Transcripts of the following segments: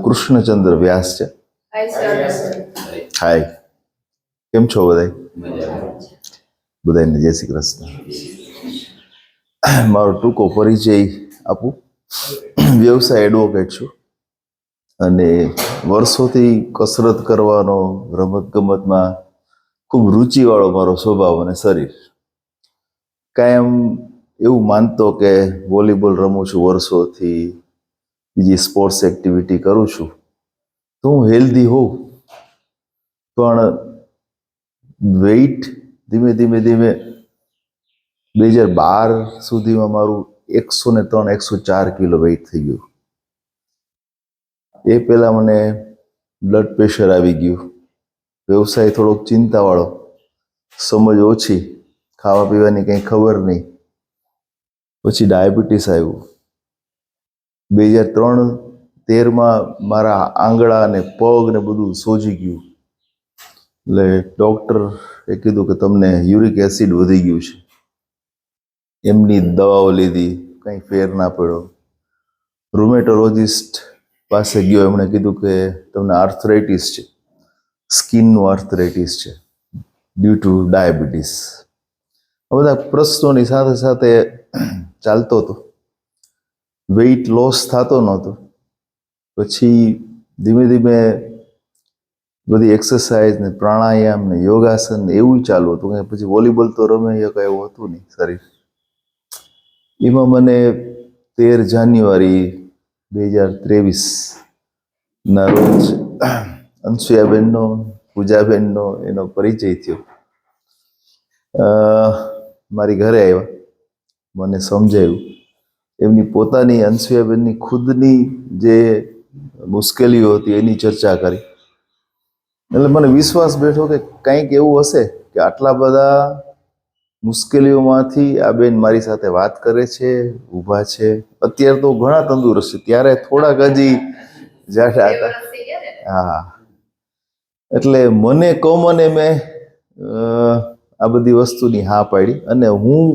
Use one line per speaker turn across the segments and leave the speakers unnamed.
કૃષ્ણચંદ્ર વ્યાસ છે. હાય, કેમ છો બધા? બધાને જય શ્રી કૃષ્ણ. મારો ટૂંકો પરિચય આપું. વ્યવસાય એડવોકેટ છું અને વર્ષોથી કસરત કરવાનો, રમત ગમતમાં ખૂબ રુચિવાળો મારો સ્વભાવ અને શરીર. કાયમ એવું માનતો કે વોલીબોલ રમું છું વર્ષોથી, બીજી સ્પોર્ટ્સ એક્ટિવિટી કરું છું તો હું હેલ્ધી હોઉં, પણ વેઇટ ધીમે ધીમે 2012 સુધીમાં મારું 103-104 કિલો વેઇટ થઈ ગયું. એ પહેલાં મને બ્લડ પ્રેશર આવી ગયું, વ્યવસાય થોડોક ચિંતાવાળો, સમજ ઓછી, ખાવા પીવાની કંઈ ખબર નહીં. પછી ડાયાબિટીસ આવ્યું. 2013 મારા આંગળા અને પગ ને બધું સોજી ગયું. એટલે ડૉક્ટરે કીધું કે તમને યુરિક એસિડ વધી ગયું છે. એમની દવાઓ લીધી, કંઈ ફેર ના પડ્યો. રૂમેટોલોજિસ્ટ પાસે ગયો, એમણે કીધું કે તમને આર્થરાઇટિસ છે, સ્કિનનું આર્થરાઇટિસ છે ડ્યુ ટુ ડાયાબિટીસ. આ બધા પ્રશ્નોની સાથે સાથે ચાલતો હતો. વેઇટ લોસ થતો નહોતો. પછી ધીમે ધીમે બધી એક્સરસાઇઝ ને પ્રાણાયામ ને યોગાસન ને એવું ચાલુ હતું. પછી વોલીબોલ તો રમે એ કંઈ એવું હતું નહીં શરીર. એમાં મને 13 જાન્યુઆરી 2023 રોજ અંશુયાબેનનો, પૂજાબેનનો એનો પરિચય થયો. મારી ઘરે આવ્યા, મને સમજાયું. એમની પોતાની, અંશુયાબેનની ખુદની જે મુશ્કેલીઓ હતી એની ચર્ચા કરી. એટલે મને વિશ્વાસ બેઠો કે કંઈક એવું હશે કે આટલા બધા મુશ્કેલીઓમાંથી આ બેન મારી સાથે વાત કરે છે, ઊભા છે. અત્યારે તો ઘણા તંદુરસ્ત છે, ત્યારે થોડાક હજી જાડા હતા. હા, એટલે મને કોમને મેં આ બધી વસ્તુની હા પાડી અને હું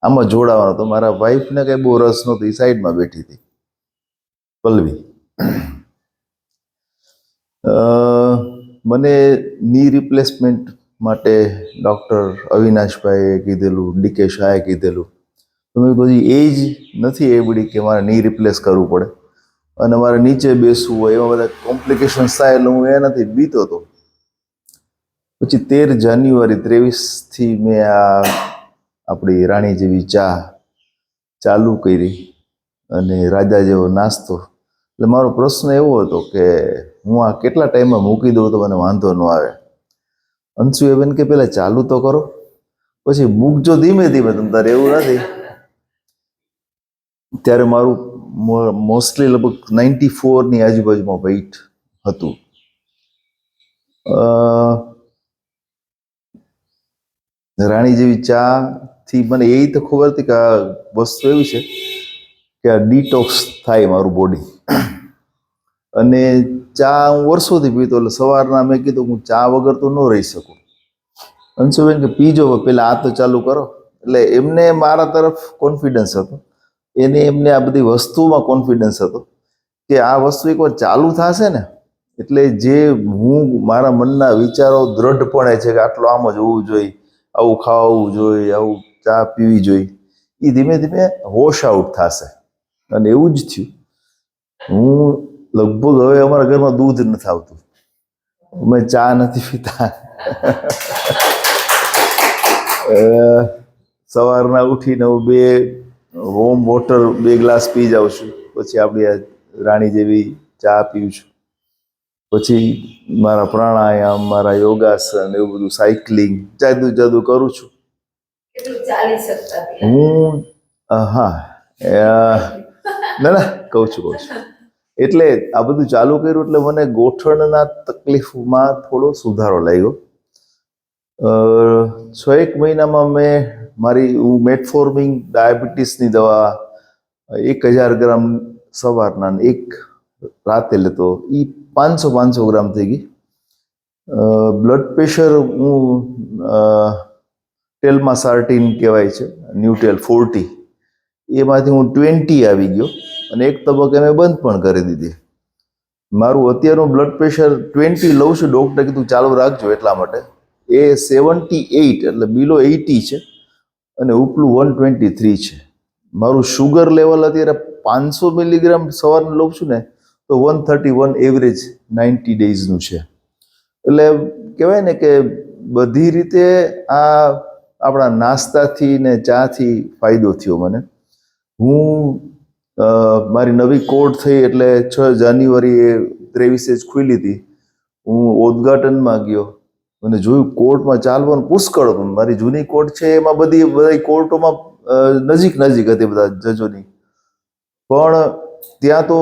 આમાં જોડાવાનો હતો. મારા વાઈફને કંઈ બહુ રસ નહોતો, એ સાઈડમાં બેઠી હતી, પલ્લવી. મને ની રિપ્લેસમેન્ટ માટે ડૉક્ટર અવિનાશભાઈએ કીધેલું, ડીકે શાહે કીધેલું. તમે બધી એજ નથી એવડી કે મારે ની રિપ્લેસ કરવું પડે અને મારે નીચે બેસવું હોય, એવા બધા કોમ્પ્લિકેશન્સ થાય. એટલે હું એનાથી બીતો હતો. પછી 13 જાન્યુઆરી 23થી મેં આપણી રાણી જેવી ચા ચાલુ કરી અને રાજા જેવો નાસ્તો. એટલે મારો પ્રશ્ન એવો હતો કે હું આ કેટલા ટાઈમમાં મૂકી દઉં તો મને વાંધો ન આવે. અંશુએબેન કે પહેલાં ચાલુ તો કરો, પછી મૂકજો ધીમે ધીમે, તમ તારે એવું નથી. ત્યારે મારું મોસ્ટલી લગભગ 94ની આજુબાજુમાં વેઇટ હતું. રાણી જેવી ચા થી મને એ તો ખબર હતી કે આ વસ્તુ એવી છે કે આ ડિટોક્સ થાય મારું બોડી. અને ચા હું વર્ષોથી પીતો, એટલે સવારના મેં કીધું હું ચા વગર તો ન રહી શકું. અંશુબેન કે પીજો, પેલા આ તો ચાલુ કરો. એટલે એમને મારા તરફ કોન્ફિડન્સ હતો, એમને આ બધી વસ્તુમાં કોન્ફિડન્સ હતો કે આ વસ્તુ એકવાર ચાલુ થશે ને એટલે જે હું મારા મનના વિચારો દ્રઢપણે છે કે આટલું આમ જ હોવું જોઈએ, આવું ખાવું જોઈએ, આવું ચા પીવી જોઈએ, એ ધીમે ધીમે વોશ આઉટ થશે. અને એવું જ થયું. હું લગભગ હવે અમારા ઘરમાં દૂધ નથી આવતું, અમે ચા નથી પીતા. સવારના ઉઠીને હું 2 વોર્મ વોટર 2 ગ્લાસ પી જાઉં છું. પછી આપણી આ રાણી જેવી ચા પીઉં છું. પછી મારા પ્રાણાયામ, મારા યોગાસન, એવું બધું, સાયકલિંગ, જાદુ કરું છું. હું હા ના કહું છું. એટલે આ બધું ચાલુ કર્યું એટલે મને ગોઠણના તકલીફમાં થોડો સુધારો લાગ્યો. 6-1 મહિનામાં હું મેટફોર્મિન ડાયાબિટીસની દવા 1000 ગ્રામ સવારના, 1 રાતે લેતો, એ 500 ગ્રામ થઈ ગઈ. બ્લડ પ્રેશર હું ટેલ્માસાર્ટિન કહેવાય છે, ન્યુટેલ 40, એમાંથી હું 20 આવી ગયો અને એક તબક્કે મેં બંધ પણ કરી દીધી. મારું અત્યારનું બ્લડ પ્રેશર 20 લઉં છું, ડૉક્ટરે કીધું ચાલુ રાખજો એટલા માટે. એ 78 એટલે બિલો 80 છે અને ઉપલું 123 છે. મારું શુગર લેવલ અત્યારે 500 મિલીગ્રામ સવારનું લઉં છું ને તો 131 એવરેજ 90 ડેઝનું છે. એટલે કહેવાય ને કે બધી રીતે આ આપણા નાસ્તાથી ને ચાથી ફાયદો થયો મને. હું મારી નવી કોર્ટ થઈ એટલે 6 જાન્યુઆરીએ 23 જ ખુલી હતી. હું ઉદ્ઘાટનમાં ગયો અને જોયું કોર્ટમાં ચાલવાનું પુષ્કળ હતું. મારી જૂની કોર્ટ છે એમાં બધી કોર્ટોમાં નજીક હતી બધા જજોની, પણ ત્યાં તો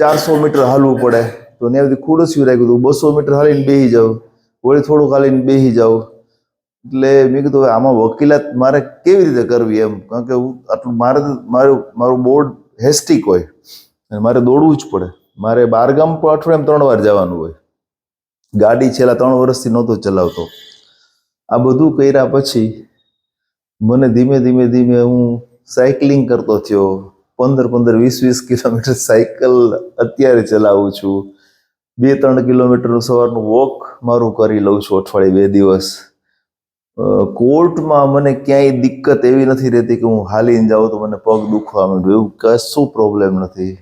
400 મીટર હાલવું પડે. તો ત્યાં બધી ખુરશીઓ રાખ્યું હતું, 200 મીટર હાલીને બેસી જાઉં, વળી થોડુંક હાલીને બેસી જાઉં. એટલે મેં કીધું આમાં વકીલાત મારે કેવી રીતે કરવી એમ, કારણ કે આટલું મારું બોર્ડ હેસ્ટિક હોય અને મારે દોડવું જ પડે. મારે બારગામ પણ અઠવાડિયામાં 3 વાર જવાનું હોય. ગાડી છેલ્લા 3 વર્ષથી નહોતો ચલાવતો. આ બધું કર્યા પછી મને ધીમે ધીમે હું સાયકલિંગ કરતો થયો. 15-20 કિલોમીટર સાયકલ અત્યારે ચલાવું છું. 2-3 કિલોમીટરનું સવારનું વોક મારું કરી લઉં છું અઠવાડિયે 2 દિવસ. કોર્ટમાં મને ક્યાંય દિક્કત એવી નથી રહેતી કે હું હાલીને જાઉં તો મને પગ દુખવા માંડ્યું, એવું કશું પ્રોબ્લેમ નથી.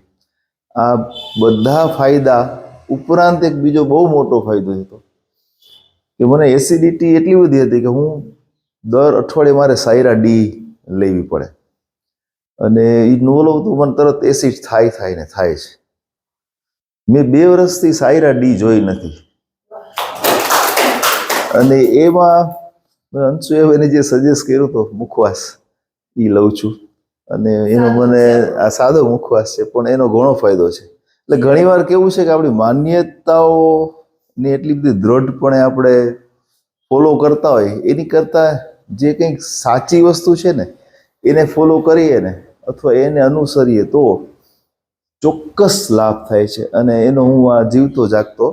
આ બધા ફાયદા ઉપરાંત એક બીજો બહુ મોટો ફાયદો હતો કે મને એસિડિટી એટલી બધી હતી કે હું દર અઠવાડિયે મારે સાયરા ડી લેવી પડે અને એ ન લઉં તો મને તરત એસિડ થાય છે. મેં 2 વર્ષથી સાયરા ડી જોઈ નથી અને એમાં અંશુ એને જે સજેસ્ટ કર્યું તો મુખવાસ એ લઉં છું અને એનો મને આ સાદો મુખવાસ છે પણ એનો ઘણો ફાયદો છે. એટલે ઘણીવાર કેવું છે કે આપણી માન્યતાઓની એટલી બધી દ્રઢપણે આપણે ફોલો કરતા હોય એની કરતાં જે કંઈક સાચી વસ્તુ છે ને એને ફોલો કરીએ ને અથવા એને અનુસરીએ તો ચોક્કસ લાભ થાય છે અને એનો હું આ જીવતો જાગતો